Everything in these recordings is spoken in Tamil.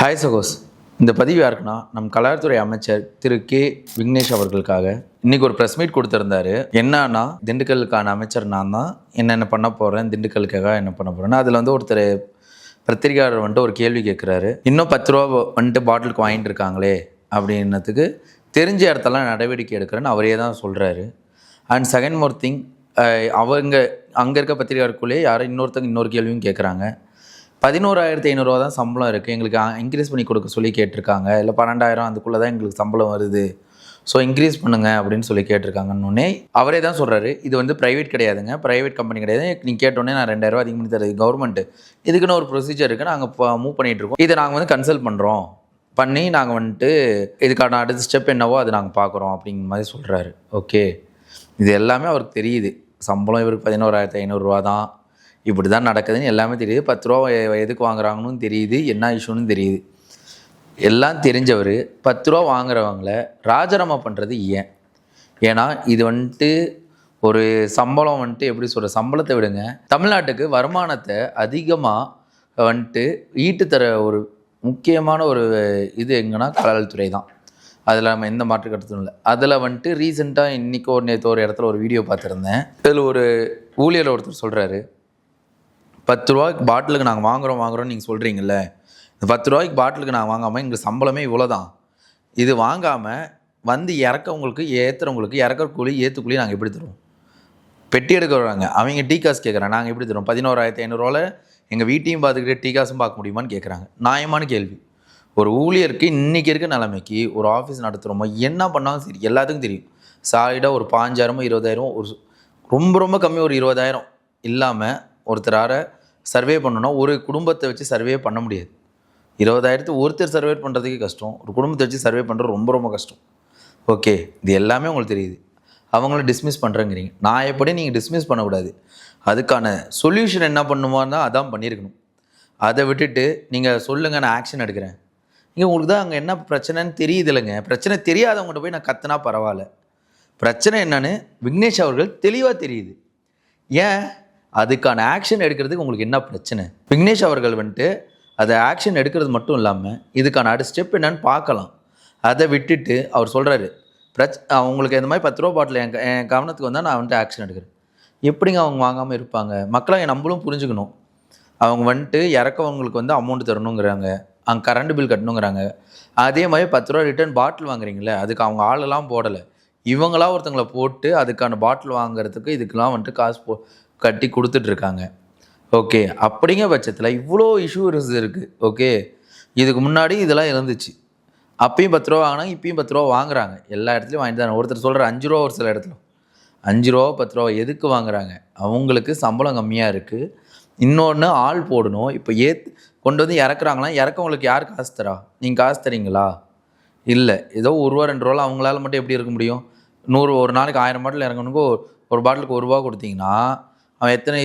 ஹாய் சகோஸ். இந்த பதிவு யாருக்குன்னா நம் கலாச்சாரத்துறை அமைச்சர் திரு கே விக்னேஷ் அவர்களுக்காக இன்றைக்கி ஒரு ப்ரெஸ் மீட் கொடுத்துருந்தாரு. என்னன்னா, திண்டுக்கலுக்கான அமைச்சர் நான் தான், என்னென்ன பண்ண போகிறேன், திண்டுக்கலுக்காக என்ன பண்ண போகிறேன்னா அதில் ஒருத்தர் பத்திரிகையாளர் ஒரு கேள்வி கேட்குறாரு. இன்னும் 10 ரூபா பாட்டிலுக்கு வாங்கிட்டு இருக்காங்களே அப்படின்னதுக்கு தெரிஞ்ச இடத்தெல்லாம் நடவடிக்கை எடுக்கிறேன்னு அவரே தான் சொல்கிறாரு. அண்ட் செகண்ட் மோர் திங், அவங்க அங்கே இருக்க பத்திரிகையாளருக்குள்ளேயே யாரும் இன்னொரு கேள்வியும் கேட்குறாங்க. 11,500 தான் சம்பளம் இருக்குது, எங்களுக்கு இன்க்ரீஸ் பண்ணி கொடுக்க சொல்லி கேட்டிருக்காங்க. இல்லை 12,000 அதுக்குள்ளே தான் எங்களுக்கு சம்பளம் வருது, ஸோ இன்க்ரீஸ் பண்ணுங்க அப்படின்னு சொல்லி கேட்டிருக்காங்கன்னொன்னே அவரே தான் சொல்கிறாரு, இது ப்ரைவேட் கிடையாதுங்க, ப்ரைவேட் கம்பெனி கிடையாது. நீங்கள் கேட்டோன்னே நான் 2,000 அதிகம் பண்ணி தரது கவர்மெண்ட்டு, இதுக்குன்னு ஒரு ப்ரொசீஜர் இருக்குது, நாங்கள் மூவ் பண்ணிகிட்ருக்கோம், இதை நாங்கள் கன்சல்ட் பண்ணுறோம், பண்ணி நாங்கள் இதுக்கான அடுத்த ஸ்டெப் என்னவோ அது நாங்கள் பார்க்குறோம் அப்படிங்கிற மாதிரி சொல்கிறாரு. ஓகே, இது எல்லாமே அவருக்கு தெரியுது. சம்பளம் இவருக்கு 11,500 தான், இப்படி தான் நடக்குதுன்னு எல்லாமே தெரியுது. 10 ரூபா எதுக்கு வாங்குறாங்கன்னு தெரியுது, என்ன இஷ்யூன்னு தெரியுது. எல்லாம் தெரிஞ்சவர் 10 ரூபா வாங்குறவங்கள ராஜினாமா பண்ணுறது ஏன்? ஏன்னா இது ஒரு சம்பளம் எப்படி சொல்கிற, சம்பளத்தை விடுங்க, தமிழ்நாட்டுக்கு வருமானத்தை அதிகமாக ஈட்டு தர ஒரு முக்கியமான ஒரு இது எங்கன்னா காவல்துறை தான். அதில் நம்ம எந்த மாற்று கருத்தும் இல்லை. அதில் ரீசெண்டாக இன்றைக்கி நேற்று ஒரு இடத்துல ஒரு வீடியோ பார்த்துருந்தேன். இதில் ஒரு ஊழியர் ஒருத்தர் சொல்கிறாரு, 10 ரூபாய்க்கு பாட்டிலுக்கு நாங்கள் வாங்குகிறோம்னு நீங்கள் சொல்கிறீங்கள, இந்த 10 ரூபாய்க்கு பாட்டிலுக்கு நாங்கள் வாங்காமல் எங்களுக்கு சம்பளமே இவ்வளோ தான், இது வாங்காமல் இறக்கவங்களுக்கு ஏற்றுறவங்களுக்கு இறக்குற கூலி ஏற்றுக்கூலி நாங்கள் எப்படி தருவோம்? பெட்டி எடுக்க வராங்க, அவங்க டீ காசு கேட்குறாங்க, நாங்கள் எப்படி தருவோம்? 11,500 எங்கள் வீட்டையும் பார்த்துக்கிட்டு டீ காசும் பார்க்க முடியுமான்னு கேட்குறாங்க. நியாயமான கேள்வி. ஒரு ஊழியருக்கு இன்றைக்கி இருக்க நிலைமைக்கு ஒரு ஆஃபீஸ் நடத்துகிறோமோ என்ன பண்ணாலும் சரி, எல்லாத்துக்கும் தெரியும், சாலிடாக ஒரு 5,000 20,000 ஒரு ரொம்ப கம்மி ஒரு 20,000 இல்லாமல் ஒருத்தரால் சர்வே பண்ணணும்னா ஒரு குடும்பத்தை வச்சு சர்வே பண்ண முடியாது. 20,000 ஒருத்தர் சர்வே பண்ணுறதுக்கே கஷ்டம், ஒரு குடும்பத்தை வச்சு சர்வே பண்ணுறது ரொம்ப கஷ்டம். ஓகே, இது எல்லாமே உங்களுக்கு தெரியுது. அவங்கள டிஸ்மிஸ் பண்ணுறேங்கிறீங்க. நான் எப்படி நீங்கள் டிஸ்மிஸ் பண்ணக்கூடாது, அதுக்கான சொல்யூஷன் என்ன பண்ணுமான்னா அதான் பண்ணியிருக்கணும். அதை விட்டுட்டு நீங்கள் சொல்லுங்கள் நான் ஆக்ஷன் எடுக்கிறேன். நீங்கள் உங்களுக்கு தான் அங்கே என்ன பிரச்சனைன்னு தெரியுது இல்லைங்க. பிரச்சனை தெரியாதவங்கள்ட்ட போய் நான் கற்றுனா பரவாயில்ல, பிரச்சனை என்னன்னு விக்னேஷ் அவர்கள் தெளிவாக தெரியுது. ஏன் அதுக்கான ஆக்ஷன் எடுக்கிறதுக்கு உங்களுக்கு என்ன பிரச்சனை? விக்னேஷ் அவர்கள் அதை ஆக்ஷன் எடுக்கிறது மட்டும் இல்லாமல் இதுக்கான அடுத்த ஸ்டெப் என்னன்னு பார்க்கலாம். அதை விட்டுட்டு அவர் சொல்கிறாரு, அவங்களுக்கு இந்த மாதிரி 10 ரூபா பாட்டில் என் கவனத்துக்கு வந்தால் நான் ஆக்ஷன் எடுக்கிறேன். எப்படிங்க அவங்க வாங்காமல் இருப்பாங்க? மக்களை நம்மளும் புரிஞ்சுக்கணும். அவங்க இறக்கவங்களுக்கு அமௌண்ட் தரணுங்கிறாங்க, அங்கே கரண்ட் பில் கட்டணுங்கிறாங்க. அதே மாதிரி 10 ரூபா ரிட்டர்ன் பாட்டில் வாங்குறீங்களே, அதுக்கு அவங்க ஆளெல்லாம் போடலை, இவங்களா ஒருத்தங்களை போட்டு அதுக்கான பாட்டில் வாங்குறதுக்கு இதுக்கெல்லாம் காசு கட்டி கொடுத்துட்ருக்காங்க. ஓகே, அப்படிங்கிற பட்சத்தில் இவ்வளோ இஷ்யூஸ் இருக்குது. ஓகே, இதுக்கு முன்னாடி இதெல்லாம் இருந்துச்சு, அப்பயும் 10 ரூபா வாங்கினாங்க, இப்பயும் 10 ரூபா வாங்குறாங்க, எல்லா இடத்துலையும் வாங்கி தானே. ஒருத்தர் சொல்கிற 5 ரூபா, ஒரு சில இடத்துல 5 ரூபா 10 ரூபா எதுக்கு வாங்குறாங்க? அவங்களுக்கு சம்பளம் கம்மியாக இருக்குது, இன்னொன்று ஆள் போடணும். இப்போ கொண்டு இறக்குறாங்களா, இறக்கவங்களுக்கு யார் காசு தரா? நீங்கள் காசு தரீங்களா? இல்லை, ஏதோ 1 ரூபா 2 ரூபாவில் அவங்களால மட்டும் எப்படி இருக்க முடியும்? ஒரு நாளைக்கு 1000 பாட்டில் இறங்கணுக்கு ஒரு பாட்டிலுக்கு 1 ரூபா கொடுத்தீங்கன்னா அவன் எத்தனை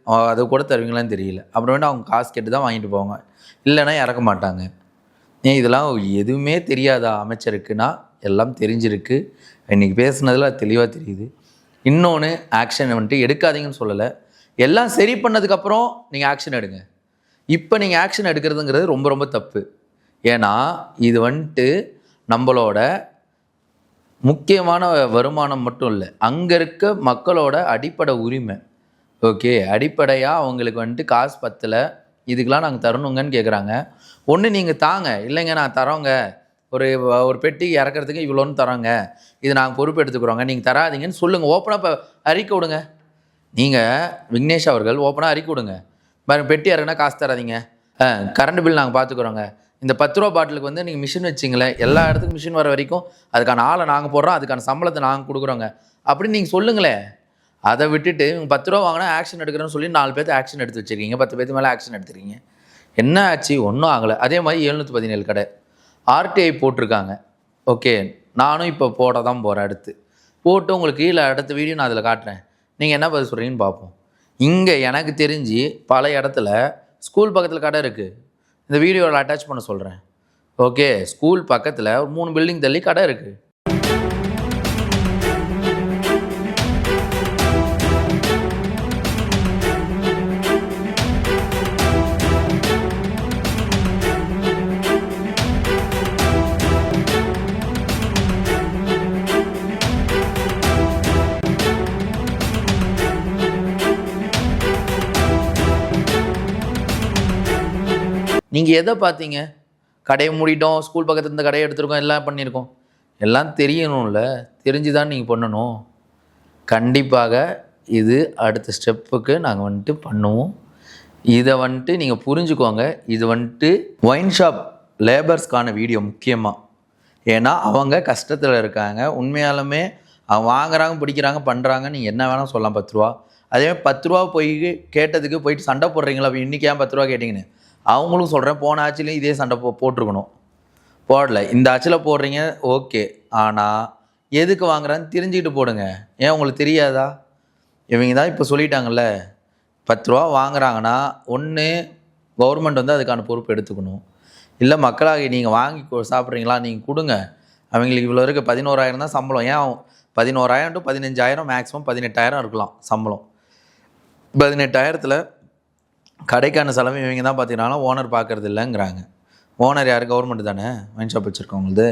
அவன் அதை கூட தருவீங்களான்னு தெரியல. அப்புறமேட்டு அவங்க காசு கேட்டு தான் வாங்கிட்டு போவாங்க, இல்லைன்னா இறக்க மாட்டாங்க. ஏன் இதெல்லாம் எதுவுமே தெரியாதா அமைச்சருக்குன்னா? எல்லாம் தெரிஞ்சிருக்கு. இன்றைக்கி பேசுனதில் தெளிவாக தெரியுது. இன்னொன்று, ஆக்ஷன் எடுக்காதீங்கன்னு சொல்லலை, எல்லாம் சரி பண்ணதுக்கப்புறம் நீங்கள் ஆக்ஷன் எடுங்க. இப்போ நீங்கள் ஆக்ஷன் எடுக்கிறதுங்கிறது ரொம்ப தப்பு. ஏன்னா இது நம்மளோட முக்கியமான வருமானம் மட்டும் இல்லை, அங்கே இருக்க மக்களோட அடிப்படை உரிமை. ஓகே, அடிப்படையாக அவங்களுக்கு காசு பத்தலை, இதுக்கெலாம் நாங்கள் தரணுங்கன்னு கேட்குறாங்க. ஒன்று நீங்கள் தாங்க, இல்லைங்க நான் தரோங்க, ஒரு பெட்டி இறக்கிறதுக்கு இவ்வளோன்னு தரோங்க, இது நாங்கள் பொறுப்பு எடுத்துக்கிறோங்க, நீங்கள் தராதிங்கன்னு சொல்லுங்கள். ஓப்பனாக இப்போ அறிக்கை விடுங்க. நீங்கள் விக்னேஷ் அவர்கள் ஓப்பனாக அறிக்கை விடுங்க, பாருங்க பெட்டி இறக்குனா காசு தராதிங்க, கரண்ட் பில் நாங்கள் பார்த்துக்குறோங்க, இந்த 10 ரூபா பாட்டிலுக்கு நீங்கள் மிஷின் வச்சிங்களேன், எல்லா இடத்துக்கும் மிஷின் வர வரைக்கும் அதுக்கான ஆளை நாங்கள் போடுறோம், அதுக்கான சம்பளத்தை நாங்கள் கொடுக்குறோங்க அப்படின்னு நீங்கள் சொல்லுங்களேன். அதை விட்டுட்டு 10 ரூபா வாங்கினா ஆக்ஷன் எடுக்கிறேன்னு சொல்லி 4 பேர்த்து ஆக்ஷன் எடுத்து வச்சுருக்கீங்க, 10 பேர்த்து மேலே ஆக்ஷன் எடுத்துருக்கீங்க. என்ன ஆச்சு? ஒன்றும் ஆகலை. அதே மாதிரி 717 கடை ஆர்டிஐ போட்டிருக்காங்க. ஓகே, நானும் இப்போ போட தான் போகிறேன். அடுத்து போட்டு உங்களுக்கு கீழே அடுத்த வீடியோ நான் அதில் காட்டுறேன், நீங்கள் என்ன பதில் சொல்கிறீங்கன்னு பார்ப்போம். இங்கே எனக்கு தெரிஞ்சு பல இடத்துல ஸ்கூல் பக்கத்தில் கடை இருக்குது, இந்த வீடியோவில் அட்டாச் பண்ண சொல்கிறேன். ஓகே, ஸ்கூல் பக்கத்தில் ஒரு 3 பில்டிங் தள்ளி கடை இருக்குது. நீங்கள் எதை பார்த்தீங்க? கடையை மூடிட்டோம், ஸ்கூல் பக்கத்துல இருந்த கடையை எடுத்திருக்கோம், எல்லாம் பண்ணியிருக்கோம். எல்லாம் தெரியணும்ல, தெரிஞ்சு தான் நீங்கள் பண்ணணும். கண்டிப்பாக இது அடுத்த ஸ்டெப்புக்கு நாங்கள் வந்துட்டு பண்ணுவோம். இதை வந்துட்டு நீங்கள் புரிஞ்சுக்கோங்க. இது வந்துட்டு ஒயின் ஷாப் லேபர்ஸ்க்கான வீடியோ முக்கியமாக. ஏன்னா அவங்க கஷ்டத்தில் இருக்காங்க. உண்மையாலுமே அவங்க வாங்குறாங்க, பிடிக்கிறாங்க, பண்ணுறாங்க. நீங்கள் என்ன வேணால் சொல்லலாம் 10 ரூபா. அதே 10 ரூபா போய் கேட்டதுக்கு போயிட்டு சண்டை போடுறீங்களா? அப்போ இன்றைக்கி ஏன் 10 ரூபா கேட்டிங்கன்னு அவங்களும் சொல்கிறேன். போன ஆட்சிலையும் இதே சண்டை போட்டிருக்கணும். போடல. இந்த ஆட்சியில் போடுறீங்க ஓகே. ஆனால் எதுக்கு வாங்குறான்னு தெரிஞ்சுக்கிட்டு போடுங்க. ஏன் உங்களுக்கு தெரியாதா? இவங்க தான் இப்போ சொல்லிட்டாங்கல்ல, 10 ரூபா வாங்குறாங்கன்னா ஒன்று கவர்மெண்ட் வந்து அதுக்கான பொறுப்பு எடுத்துக்கணும். இல்லை மக்களாகி நீங்கள் வாங்கி சாப்பிட்றீங்களா, நீங்கள் கொடுங்க. அவங்களுக்கு இவ்வளோ இருக்குது. 11,000 தான் சம்பளம். ஏன் 11,000 to 15,000 மேக்ஸிமம் 18,000 இருக்கலாம் சம்பளம். 18,000த்தில் கடைக்கான செலவு இவங்க தான் பார்த்தீங்கன்னா ஓனர் பார்க்குறது இல்லைங்கிறாங்க. ஓனர் யார்? கவர்மெண்ட் தானே ஒயின் ஷாப் வச்சுருக்கவங்களுது.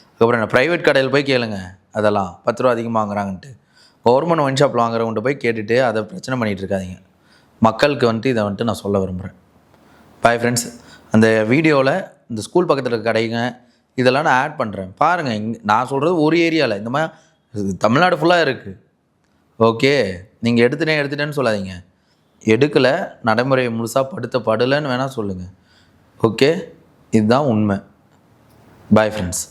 அதுக்கப்புறம் என்ன ப்ரைவேட் கடையில் போய் கேளுங்க. அதெல்லாம் 10 ரூபா அதிகமாக வாங்குறாங்கன்ட்டு. கவர்மெண்ட் ஒயின் ஷாப்பில் வாங்குறவங்கள்ட்ட போய் கேட்டுட்டு அதை பிரச்சனை பண்ணிகிட்டு இருக்காதிங்க. மக்களுக்கு வந்துட்டு இதை வந்துட்டு நான் சொல்ல விரும்புகிறேன். Bye friends. அந்த வீடியோவில் இந்த ஸ்கூல் பக்கத்தில் இருக்க கடைங்க இதெல்லாம் நான் ஆட் பண்ணுறேன். பாருங்கள். நான் சொல்கிறது ஒரு ஏரியாவில், இந்த மாதிரி தமிழ்நாடு ஃபுல்லாக இருக்குது. ஓகே, நீங்கள் எடுத்துட்டேன்னு சொல்லாதீங்க. எடுக்கலை, நடைமுறையை முழுசாக படலைன்னு வேணால் சொல்லுங்கள். ஓகே, இதுதான் உண்மை. Bye friends.